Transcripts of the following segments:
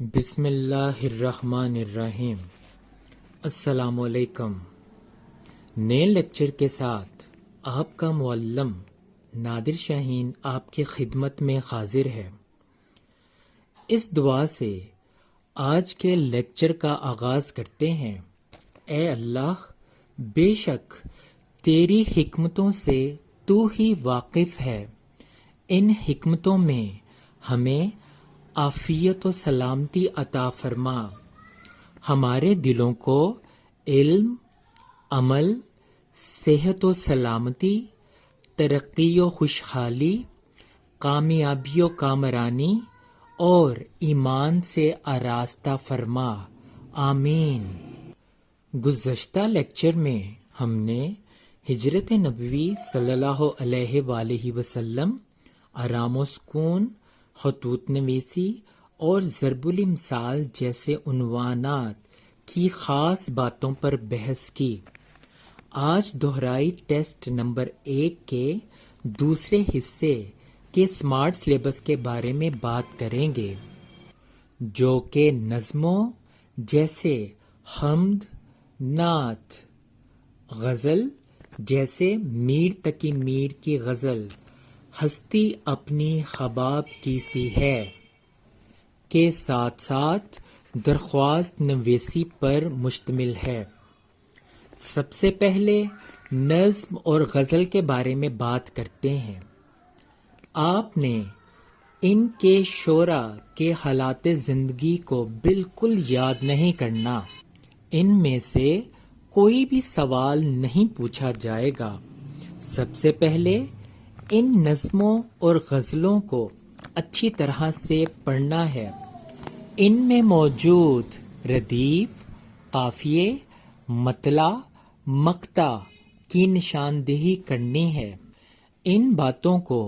بسم اللہ الرحمن الرحیم۔ السلام علیکم۔ نئے لیکچر کے ساتھ آپ کا معلم نادر شاہین آپ کی خدمت میں حاضر ہے۔ اس دعا سے آج کے لیکچر کا آغاز کرتے ہیں۔ اے اللہ، بے شک تیری حکمتوں سے تو ہی واقف ہے، ان حکمتوں میں ہمیں عافیت و سلامتی عطا فرما، ہمارے دلوں کو علم، عمل، صحت و سلامتی، ترقی و خوشحالی، کامیابی و کامرانی اور ایمان سے آراستہ فرما، آمین۔ گزشتہ لیکچر میں ہم نے ہجرت نبوی صلی اللہ علیہ وآلہ وسلم، آرام و سکون، خطوط نویسی اور ضرب الامثال جیسے عنوانات کی خاص باتوں پر بحث کی۔ آج دہرائی ٹیسٹ نمبر 1 کے دوسرے حصے کے اسمارٹ سلیبس کے بارے میں بات کریں گے، جو کہ نظموں جیسے حمد، نعت، غزل جیسے میر تقی میر کی غزل ہستی اپنی حباب کی سی ہے کے ساتھ ساتھ درخواست نویسی پر مشتمل ہے۔ سب سے پہلے نظم اور غزل کے بارے میں بات کرتے ہیں۔ آپ نے ان کے شعراء کے حالات زندگی کو بالکل یاد نہیں کرنا، ان میں سے کوئی بھی سوال نہیں پوچھا جائے گا۔ سب سے پہلے ان نظموں اور غزلوں کو اچھی طرح سے پڑھنا ہے، ان میں موجود ردیف، قافیے، مطلع، مقطع کی نشاندہی کرنی ہے۔ ان باتوں کو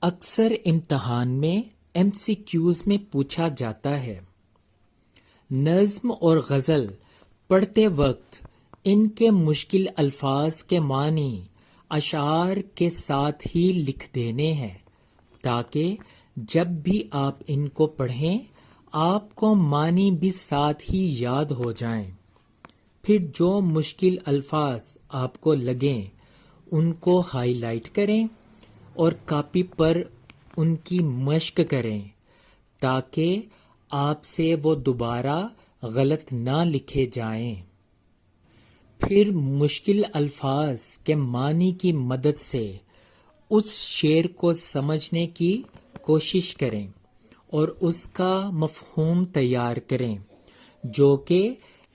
اکثر امتحان میں MCQs میں پوچھا جاتا ہے۔ نظم اور غزل پڑھتے وقت ان کے مشکل الفاظ کے معنی اشعار کے ساتھ ہی لکھ دینے ہیں، تاکہ جب بھی آپ ان کو پڑھیں آپ کو معنی بھی ساتھ ہی یاد ہو جائیں۔ پھر جو مشکل الفاظ آپ کو لگیں ان کو ہائی لائٹ کریں اور کاپی پر ان کی مشق کریں، تاکہ آپ سے وہ دوبارہ غلط نہ لکھے جائیں۔ پھر مشکل الفاظ کے معنی کی مدد سے اس شعر کو سمجھنے کی کوشش کریں اور اس کا مفہوم تیار کریں، جو کہ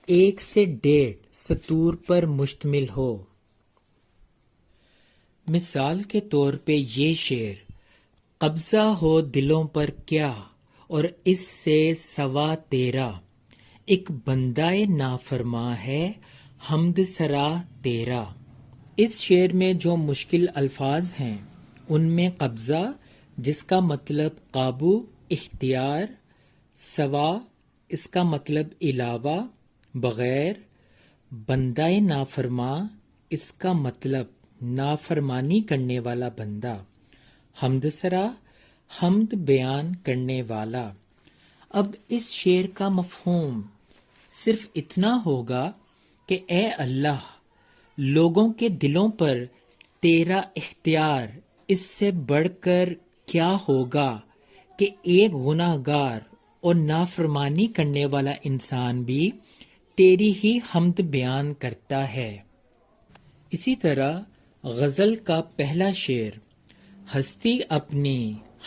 1 سے 1.5 سطور پر مشتمل ہو۔ مثال کے طور پہ یہ شعر: قبضہ ہو دلوں پر کیا اور اس سے سوا تیرا، ایک بندہ نافرماں ہے حمد سرا تیرا۔ اس شعر میں جو مشکل الفاظ ہیں ان میں قبضہ، جس کا مطلب قابو، اختیار، سوا، اس کا مطلب علاوہ، بغیر، بندہ نافرماں، اس کا مطلب نافرمانی کرنے والا بندہ، حمد سرا، حمد بیان کرنے والا۔ اب اس شعر کا مفہوم صرف اتنا ہوگا کہ اے اللہ، لوگوں کے دلوں پر تیرا اختیار اس سے بڑھ کر کیا ہوگا کہ ایک گناہ گار اور نافرمانی کرنے والا انسان بھی تیری ہی حمد بیان کرتا ہے۔ اسی طرح غزل کا پہلا شعر: ہستی اپنی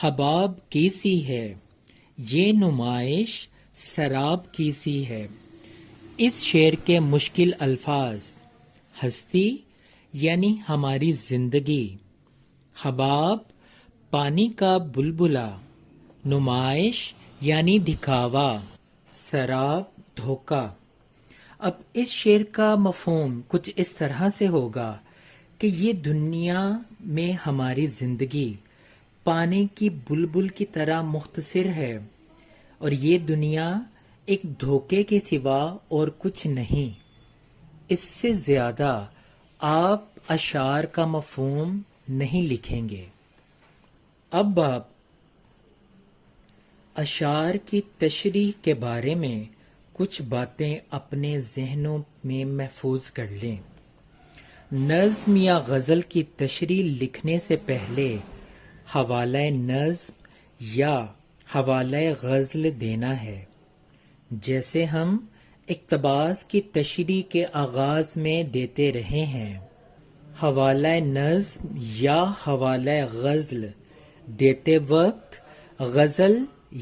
حباب کی سی ہے، یہ نمائش سراب کی سی ہے۔ اس شعر کے مشکل الفاظ: ہستی یعنی ہماری زندگی، حباب پانی کا بلبلا، نمائش یعنی دکھاوا، سراب دھوکہ۔ اب اس شعر کا مفہوم کچھ اس طرح سے ہوگا کہ یہ دنیا میں ہماری زندگی پانی کی بلبل کی طرح مختصر ہے، اور یہ دنیا ایک دھوکے کے سوا اور کچھ نہیں۔ اس سے زیادہ آپ اشعار کا مفہوم نہیں لکھیں گے۔ اب آپ اشعار کی تشریح کے بارے میں کچھ باتیں اپنے ذہنوں میں محفوظ کر لیں۔ نظم یا غزل کی تشریح لکھنے سے پہلے حوالہ نظم یا حوالہ غزل دینا ہے، جیسے ہم اقتباس کی تشریح کے آغاز میں دیتے رہے ہیں۔ حوالہ نظم یا حوالہ غزل دیتے وقت غزل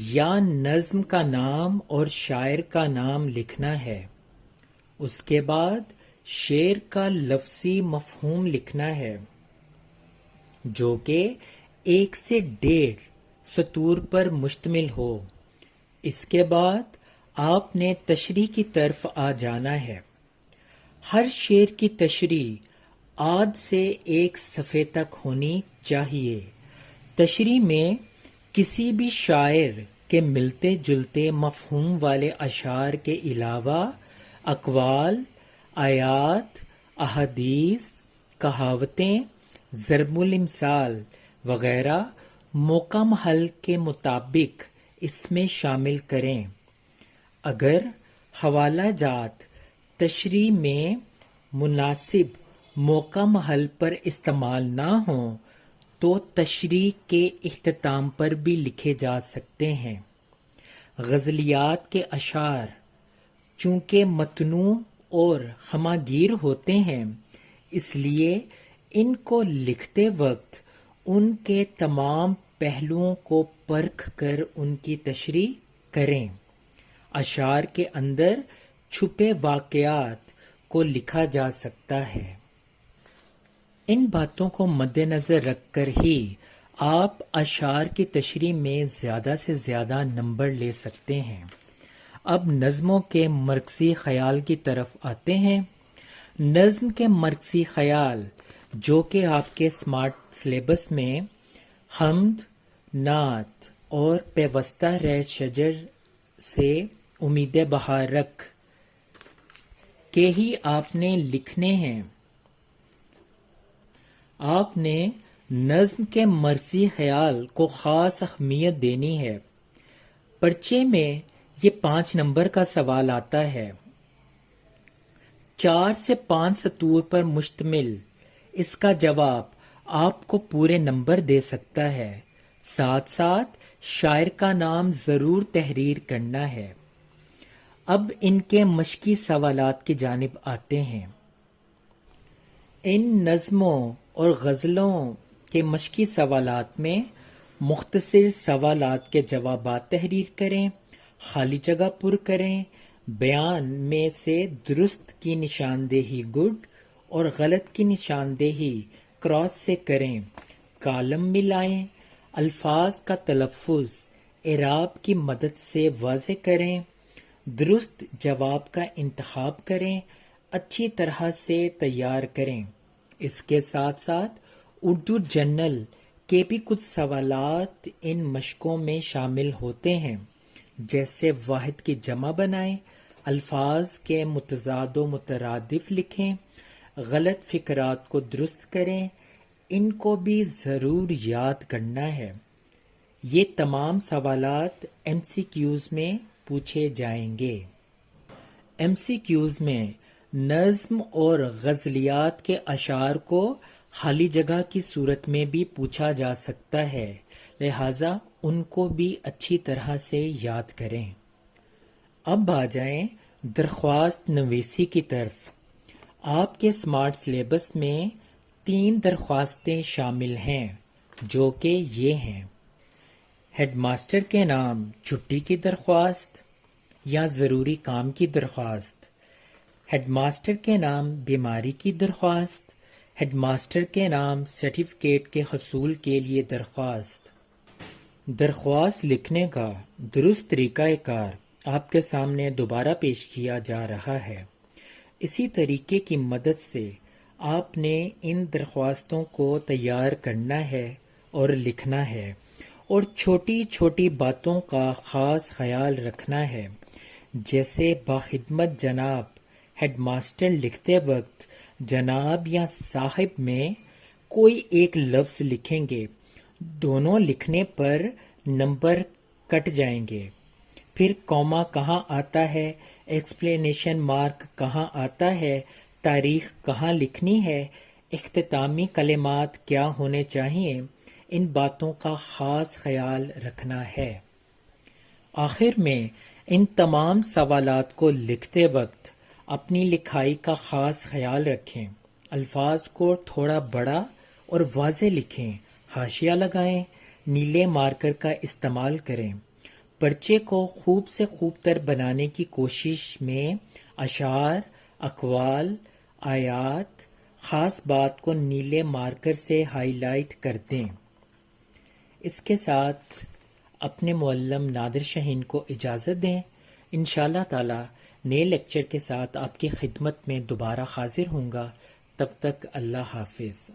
یا نظم کا نام اور شاعر کا نام لکھنا ہے۔ اس کے بعد شعر کا لفظی مفہوم لکھنا ہے، جو کہ 1 سے 1.5 سطور پر مشتمل ہو۔ اس کے بعد آپ نے تشریح کی طرف آ جانا ہے۔ ہر شعر کی تشریح آدھ سے 1 صفحے تک ہونی چاہیے۔ تشریح میں کسی بھی شاعر کے ملتے جلتے مفہوم والے اشعار کے علاوہ اقوال، آیات، احادیث، کہاوتیں، ضرب الامثال وغیرہ موقع محل کے مطابق اس میں شامل کریں۔ اگر حوالہ جات تشریح میں مناسب موقع محل پر استعمال نہ ہوں تو تشریح کے اختتام پر بھی لکھے جا سکتے ہیں۔ غزلیات کے اشعار چونکہ متنوع اور ہمہ گیر ہوتے ہیں، اس لیے ان کو لکھتے وقت ان کے تمام پہلوؤں کو پرکھ کر ان کی تشریح کریں۔ اشعار کے اندر چھپے واقعات کو لکھا جا سکتا ہے۔ ان باتوں کو مد نظر رکھ کر ہی آپ اشعار کی تشریح میں زیادہ سے زیادہ نمبر لے سکتے ہیں۔ اب نظموں کے مرکزی خیال کی طرف آتے ہیں۔ نظم کے مرکزی خیال، جو کہ آپ کے اسمارٹ سلیبس میں حمد، نعت اور پیوستہ رہ شجر سے امید بہار رکھ کے ہی آپ نے لکھنے ہیں۔ آپ نے نظم کے مرکزی خیال کو خاص اہمیت دینی ہے۔ پرچے میں یہ 5 نمبر کا سوال آتا ہے۔ 4 سے 5 سطور پر مشتمل اس کا جواب آپ کو پورے نمبر دے سکتا ہے۔ ساتھ ساتھ شاعر کا نام ضرور تحریر کرنا ہے۔ اب ان کے مشقی سوالات کی جانب آتے ہیں۔ ان نظموں اور غزلوں کے مشقی سوالات میں مختصر سوالات کے جوابات تحریر کریں، خالی جگہ پر کریں، بیان میں سے درست کی نشاندہی گڈ اور غلط کی نشاندہی کراس سے کریں، کالم ملائیں، الفاظ کا تلفظ اعراب کی مدد سے واضح کریں، درست جواب کا انتخاب کریں، اچھی طرح سے تیار کریں۔ اس کے ساتھ ساتھ اردو جرنل کے بھی کچھ سوالات ان مشقوں میں شامل ہوتے ہیں، جیسے واحد کی جمع بنائیں، الفاظ کے متضاد و مترادف لکھیں، غلط فقرات کو درست کریں۔ ان کو بھی ضرور یاد کرنا ہے۔ یہ تمام سوالات ایم سی کیوز میں پوچھے جائیں گے۔ ایم سی کیوز میں نظم اور غزلیات کے اشعار کو خالی جگہ کی صورت میں بھی پوچھا جا سکتا ہے، لہٰذا ان کو بھی اچھی طرح سے یاد کریں۔ اب آ جائیں درخواست نویسی کی طرف۔ آپ کے اسمارٹ سلیبس میں 3 درخواستیں شامل ہیں، جو کہ یہ ہیں: ہیڈ ماسٹر کے نام چھٹی کی درخواست یا ضروری کام کی درخواست، ہیڈ ماسٹر کے نام بیماری کی درخواست، ہیڈ ماسٹر کے نام سرٹیفکیٹ کے حصول کے لیے درخواست۔ درخواست لکھنے کا درست طریقہ کار آپ کے سامنے دوبارہ پیش کیا جا رہا ہے۔ اسی طریقے کی مدد سے آپ نے ان درخواستوں کو تیار کرنا ہے اور لکھنا ہے، اور چھوٹی چھوٹی باتوں کا خاص خیال رکھنا ہے، جیسے باخدمت جناب ہیڈ ماسٹر لکھتے وقت جناب یا صاحب میں کوئی ایک لفظ لکھیں گے۔ دونوں لکھنے پر نمبر کٹ جائیں گے۔ پھر کوما کہاں آتا ہے، ایکسپلینیشن مارک کہاں آتا ہے، تاریخ کہاں لکھنی ہے، اختتامی کلمات کیا ہونے چاہیے، ان باتوں کا خاص خیال رکھنا ہے۔ آخر میں ان تمام سوالات کو لکھتے وقت اپنی لکھائی کا خاص خیال رکھیں۔ الفاظ کو تھوڑا بڑا اور واضح لکھیں، حاشیہ لگائیں، نیلے مارکر کا استعمال کریں۔ پرچے کو خوب سے خوب تر بنانے کی کوشش میں اشعار، اقوال، آیات، خاص بات کو نیلے مارکر سے ہائی لائٹ کر دیں۔ اس کے ساتھ اپنے معلم نادر شاہین کو اجازت دیں۔ انشاءاللہ تعالی نئے لیکچر کے ساتھ آپ کی خدمت میں دوبارہ حاضر ہوں گا۔ تب تک اللہ حافظ۔